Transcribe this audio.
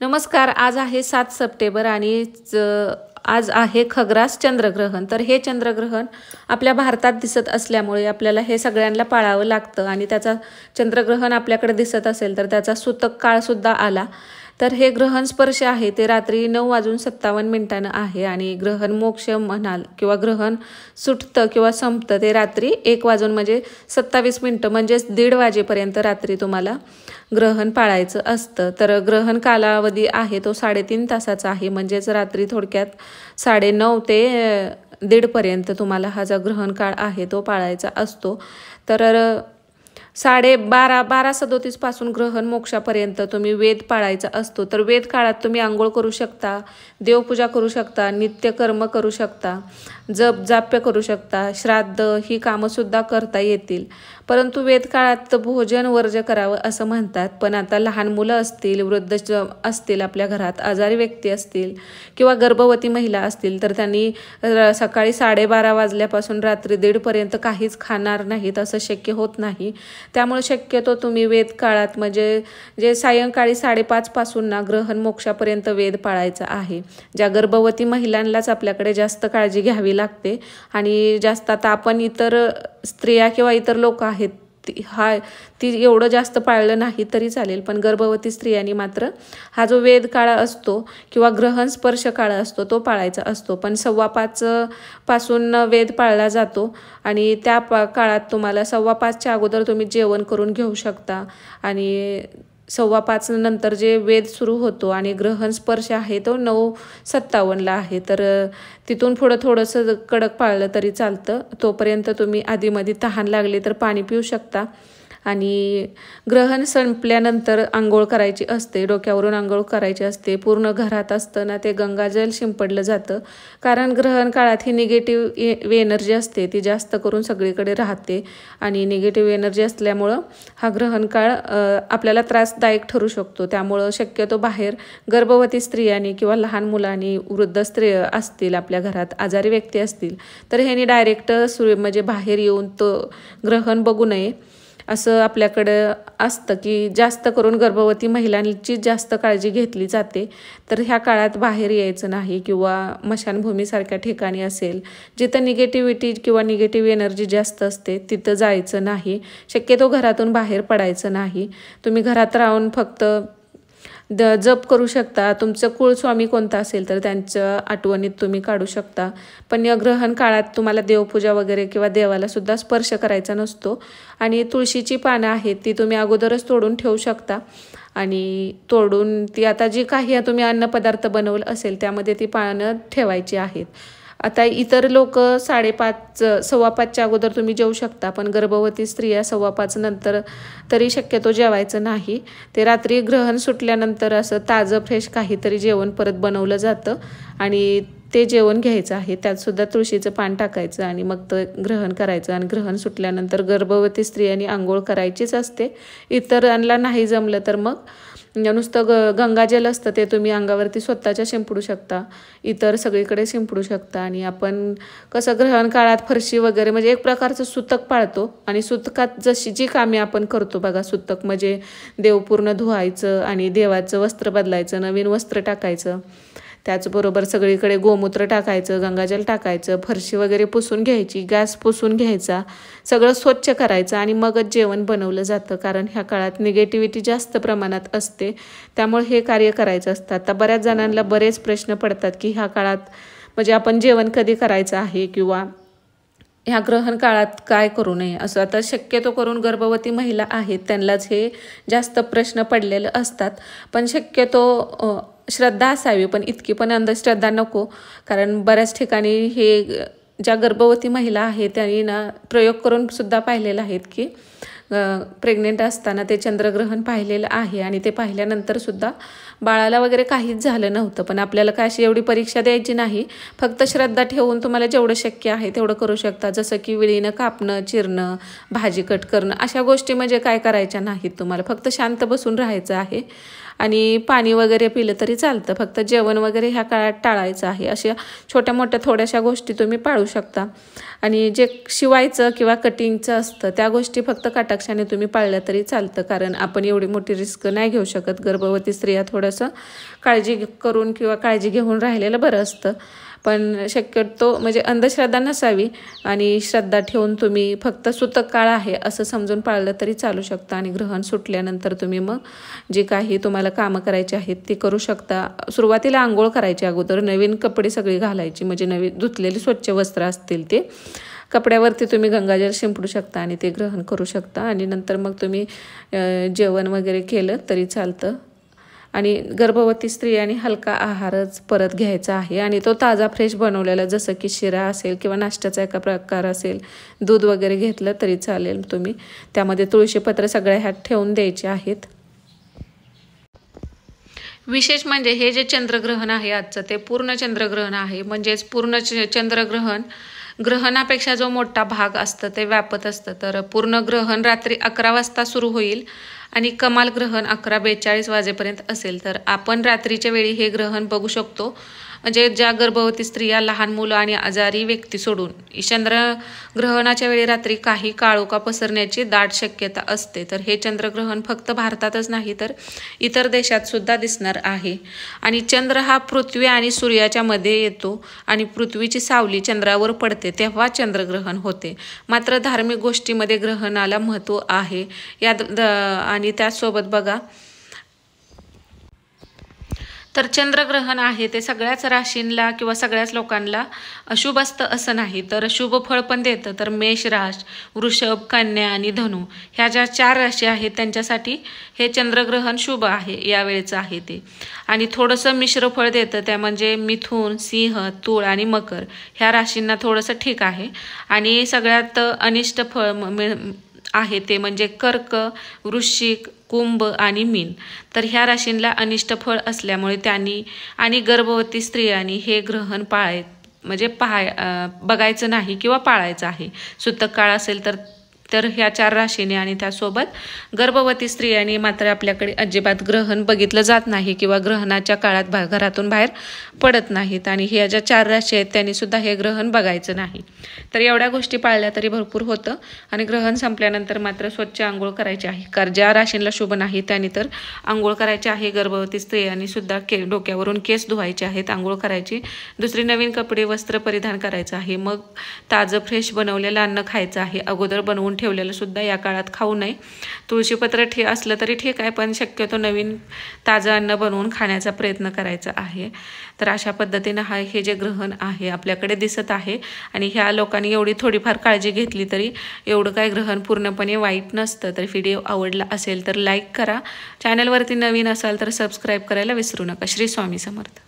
नमस्कार. आज आहे 7 सप्टेंबर आणि आज आहे खग्रास चंद्रग्रहण. तर हे चंद्रग्रहण आपल्या भारतात दिसत असल्यामुळे आपल्याला हे सगळ्यांना पाळावं लागतं आणि त्याचा चंद्रग्रहण आपल्याकडे दिसत असेल तर त्याचा सूतक काळसुद्धा आला. तर हे ग्रहण स्पर्श आहे ते रात्री 9:57 आहे आणि ग्रहण मोक्ष म्हणाल किंवा ग्रहण सुटतं किंवा संपतं ते रात्री 1 म्हणजे 27 म्हणजेच 1:30 वाजेपर्यंत रात्री तुम्हाला ग्रहण पाळायचं असतं. तर ग्रहण कालावधी आहे तो 3.5 तासाचा आहे, म्हणजेच रात्री थोडक्यात 9:30 ते 1:30 पर्यंत तुम्हाला हा जो ग्रहण काळ आहे तो पाळायचा असतो. तर 12:37 पासून ग्रहण मोक्षापर्यंत तुम्ही वेद पाळायचा असतो. तर वेद काळात तुम्ही आंघोळ करू शकता, देवपूजा करू शकता, नित्यकर्म करू शकता, जप जाप्य करू शकता, श्राद्ध ही कामंसुद्धा करता येतील. परंतु वेद काळात भोजन वर्ज करावं असं म्हणतात. पण आता लहान मुलं असतील, वृद्ध असतील, आपल्या घरात आजारी व्यक्ती असतील किंवा गर्भवती महिला असतील तर त्यांनी सकाळी 12:30 वाजल्यापासून रात्री 1:30 पर्यंत काहीच खाणार नाहीत, असं शक्य होत नाही. त्यामुळे शक्यतो तुम्ही वेद काळात म्हणजे जे सायंकाळी 5:30 पासून ना ग्रहण मोक्षापर्यंत वेद पाळायचा आहे. ज्या गर्भवती महिलांनाच आपल्याकडे जास्त काळजी घ्यावी लागते आणि जास्त आता आपण इतर स्त्रिया किंवा इतर लोक आहेत ती एवढं जास्त पाळलं नाही तरी चालेल, पण गर्भवती स्त्रियांनी मात्र हा जो वेद काळ असतो किंवा ग्रहण स्पर्श काळ असतो तो पाळायचा असतो. पण 5:15 पासून वेद पाळला जातो आणि त्या काळात तुम्हाला 5:15च्या अगोदर तुम्ही जेवण करून घेऊ शकता आणि 5:15 नंतर जे वेद सुरू होतो आणि ग्रहण स्पर्श आहे तो 9:57 आहे. तर तिथून पुढं थोडंसं कडक पाळलं तरी चालतं. तोपर्यंत तुम्ही आधीमध्ये तहान लागली तर पाणी पिऊ शकता. आणि ग्रहण संपल्यानंतर आंघोळ करायची असते, डोक्यावरून आंघोळ करायची असते. पूर्ण घरात असताना ते गंगाजल शिंपडलं जातं, कारण ग्रहण काळात ही निगेटिव्ह एनर्जी असते ती जास्त करून सगळीकडे राहते आणि निगेटिव्ह एनर्जी असल्यामुळं हा ग्रहण काळ आपल्याला त्रासदायक ठरू शकतो. त्यामुळं शक्यतो बाहेर गर्भवती स्त्रियांनी किंवा लहान मुलांनी, वृद्ध स्त्री असतील आपल्या घरात, आजारी व्यक्ती असतील तर ह्यांनी डायरेक्ट म्हणजे बाहेर येऊन तो ग्रहण बघू नये असं आपल्याकडं असतं की जास्त करून गर्भवती महिलांची जास्त काळजी घेतली जाते. तर ह्या काळात बाहेर यायचं नाही किंवा मशानभूमीसारख्या ठिकाणी असेल जिथं निगेटिव्हिटी किंवा निगेटिव्ह एनर्जी जास्त असते तिथं जायचं नाही. शक्यतो घरातून बाहेर पडायचं नाही. तुम्ही घरात राहून फक्त जप करू शकता. तुमचं कुळस्वामी कोणता असेल तर त्यांच्या आठवणीत तुम्ही काढू शकता. पण या ग्रहण काळात तुम्हाला देवपूजा वगैरे किंवा देवाला सुद्धा स्पर्श करायचा नसतो. आणि तुळशीची पानं आहेत ती तुम्ही अगोदरच तोडून ठेवू शकता आणि तोडून ती आता जी काही तुम्ही अन्नपदार्थ बनवलं असेल त्यामध्ये ती पानं ठेवायची आहेत. आता इतर लोक 5:30 अगोदर तुम्ही जेवू शकता, पण गर्भवती स्त्रिया 5:15 नंतर तरी शक्यतो जेवायचं नाही. ते रात्री ग्रहण सुटल्यानंतर असं ताजं फ्रेश काहीतरी जेवण परत बनवलं जातं आणि ते जेवण घ्यायचं आहे. त्यातसुद्धा तुळशीचं पान टाकायचं आणि मग ते ग्रहण करायचं आणि ग्रहण सुटल्यानंतर गर्भवती स्त्रियांनी आंघोळ करायचीच असते. इतरांना नाही जमलं तर मग नुसतं गंगाजल असतं ते तुम्ही अंगावरती स्वतःच्या शिंपडू शकता, इतर सगळीकडे शिंपडू शकता. आणि आपण कसं ग्रहण काळात फरशी वगैरे म्हणजे एक प्रकारचं सुतक पाळतो आणि सुतकात जशी जी कामे आपण करतो बघा, सुतक म्हणजे देव पूर्ण धुवायचं आणि देवाचं वस्त्र बदलायचं, नवीन वस्त्र टाकायचं, त्याचबरोबर सगळीकडे गोमूत्र टाकायचं, गंगाजल टाकायचं, फरशी वगैरे पुसून घ्यायची, गॅस पुसून घ्यायचा, सगळं स्वच्छ करायचं आणि मगच जेवण बनवलं जातं. कारण ह्या काळात निगेटिव्हिटी जास्त प्रमाणात असते, त्यामुळे हे कार्य करायचं असतं. आता बऱ्याच जणांना बरेच प्रश्न पडतात की ह्या काळात म्हणजे आपण जेवण कधी करायचं आहे किंवा ह्या ग्रहण काळात काय करू नये असं. आता शक्यतो करून गर्भवती महिला आहेत त्यांनाच हे जास्त प्रश्न पडलेले असतात. पण शक्यतो श्रद्धा असावी, पण इतकी पण अंधश्रद्धा नको. कारण बऱ्याच ठिकाणी हे ज्या गर्भवती महिला आहेत त्यांनी ना प्रयोग करून सुद्धा पाहिलेलं आहेत की प्रेग्नेंट असताना ते चंद्रग्रहण पाहिलेलं आहे आणि ते पाहिल्यानंतर सुद्धा बाळाला वगैरे काहीच झालं नव्हतं. पण आपल्याला काय अशी एवढी परीक्षा द्यायची नाही, फक्त श्रद्धा ठेवून तुम्हाला जेवढं शक्य आहे तेवढं करू शकता. जसं की विळीनं कापणं, चिरणं, भाजी कट करणं, अशा गोष्टी म्हणजे काय करायच्या नाहीत. तुम्हाला फक्त शांत बसून राहायचं आहे आणि पाणी वगैरे पिलं तरी चालतं. फक्त जेवण वगैरे ह्या काळात टाळायचं आहे. अशा छोट्या मोठ्या थोड्याशा गोष्टी तुम्ही पाळू शकता. आणि जे शिवायचं किंवा कटिंगचं असतं त्या गोष्टी फक्त कटाक्षाने तुम्ही पाळल्या तरी चालतं, कारण आपण एवढी मोठी रिस्क नाही घेऊ शकत. गर्भवती स्त्रिया थोडंसं काळजी करून किंवा काळजी घेऊन राहिलेलं बरं असतं. पण शक्यतो म्हणजे अंधश्रद्धा नसावी आणि श्रद्धा ठेवून तुम्ही फक्त सूतक काळ आहे असं समजून पाळलं तरी चालू शकतं. आणि ग्रहण सुटल्यानंतर तुम्ही मग जी काही तुम्हाला कामं करायची आहेत ती करू शकता. सुरुवातीला आंघोळ करायची अगोदर, नवीन कपडे सगळी घालायची, म्हणजे नवीन धुतलेली स्वच्छ वस्त्र असतील ते कपड्यावरती तुम्ही गंगाजल शिंपडू शकता आणि ते ग्रहण करू शकता. आणि नंतर मग तुम्ही जेवण वगैरे केलं तरी चालतं. आणि गर्भवती स्त्रियांनी हलका आहारच परत घ्यायचा आहे आणि तो ताजा फ्रेश बनवलेला, जसं की शिरा असेल किंवा नाश्त्याचा एका प्रकार असेल, दूध वगैरे घेतलं तरी चालेल. तुम्ही त्यामध्ये तुळशीपत्र सगळ्या ह्यात ठेवून द्यायचे आहेत. विशेष म्हणजे हे जे चंद्रग्रहण आहे आजचं ते पूर्ण चंद्रग्रहण आहे. म्हणजेच पूर्ण चंद्रग्रहण ग्रहणापेक्षा जो मोठा भाग असतं ते व्यापत असतं. तर पूर्ण ग्रहण रात्री 11 वाजता सुरू होईल आणि कमाल ग्रहण 11:42 वाजेपर्यंत असेल. तर आपण रात्रीच्या वेळी हे ग्रहण बघू शकतो. म्हणजे ज्या गर्भवती स्त्रिया, लहान मुलं आणि आजारी व्यक्ती सोडून चंद्रग्रहणाच्या वेळी रात्री काही काळोखा पसरण्याची दाट शक्यता असते. तर हे चंद्रग्रहण फक्त भारतातच नाही तर इतर देशात सुद्धा दिसणार आहे. आणि चंद्र हा पृथ्वी आणि सूर्याच्या मध्ये येतो आणि पृथ्वीची सावली चंद्रावर पडते तेव्हा चंद्रग्रहण होते. मात्र धार्मिक गोष्टीमध्ये ग्रहणाला महत्त्व आहे आणि त्याचसोबत बघा, तर चंद्रग्रहण आहे ते सगळ्याच राशींना किंवा सगळ्याच लोकांना अशुभ असतं असं नाही, तर शुभ फळ पण देतं. तर मेष राशी, वृषभ, कन्या आणि धनु ह्या ज्या 4 राशी आहेत त्यांच्यासाठी हे चंद्रग्रहण शुभ आहे, यावेळेचं आहे ते. आणि थोडंसं मिश्र फळ देतं, त्या म्हणजे मिथुन, सिंह, तूळ आणि मकर ह्या राशींना थोडंसं ठीक आहे. आणि सगळ्यात अनिष्ट फळ आहे ते म्हणजे कर्क, वृश्चिक, कुंभ आणि मीन. तर ह्या राशींना अनिष्ट फळ असल्यामुळे त्यांनी आणि गर्भवती स्त्रियांनी हे ग्रहण बघायचं नाही किंवा पाळायचं आहे. सूतक काळ असेल तर ह्या 4 राशीने आणि त्यासोबत गर्भवती स्त्रियांनी मात्र आपल्याकडे अजिबात ग्रहण बघितलं जात नाही किंवा ग्रहणाच्या काळात घरातून बाहेर पडत नाहीत. आणि ह्या ज्या 4 राशी आहेत त्यांनी सुद्धा हे ग्रहण बघायचं नाही. तर एवढ्या गोष्टी पाळल्या तरी भरपूर होतं. आणि ग्रहण संपल्यानंतर मात्र स्वच्छ आंघोळ करायची आहे, कारण ज्या राशींना शुभ नाही त्यांनी तर आंघोळ करायची आहे. गर्भवती स्त्रियांनी सुद्धा डोक्यावरून केस धुवायचे आहेत, आंघोळ करायची, दुसरी नवीन कपडे वस्त्र परिधान करायचं आहे. मग ताजं फ्रेश बनवलेलं अन्न खायचं आहे. अगोदर बनवून ठेवलेलं सुद्धा या काळात खाऊ नये. तुळशीपत्र असलं तरी ठीक आहे, पण शक्यतो नवीन ताजं अन्न बनवून खाण्याचा प्रयत्न करायचा आहे. तर अशा पद्धतीनं हे जे ग्रहण आहे आपल्याकडे दिसत आहे. आणि ह्या लोकांनी एवढी थोडीफार काळजी घेतली तरी एवढं काय ग्रहण पूर्णपणे वाईट नसतं. तर व्हिडिओ आवडला असेल तर लाईक करा. चॅनलवरती नवीन असाल तर सबस्क्राईब करायला विसरू नका. श्री स्वामी समर्थ.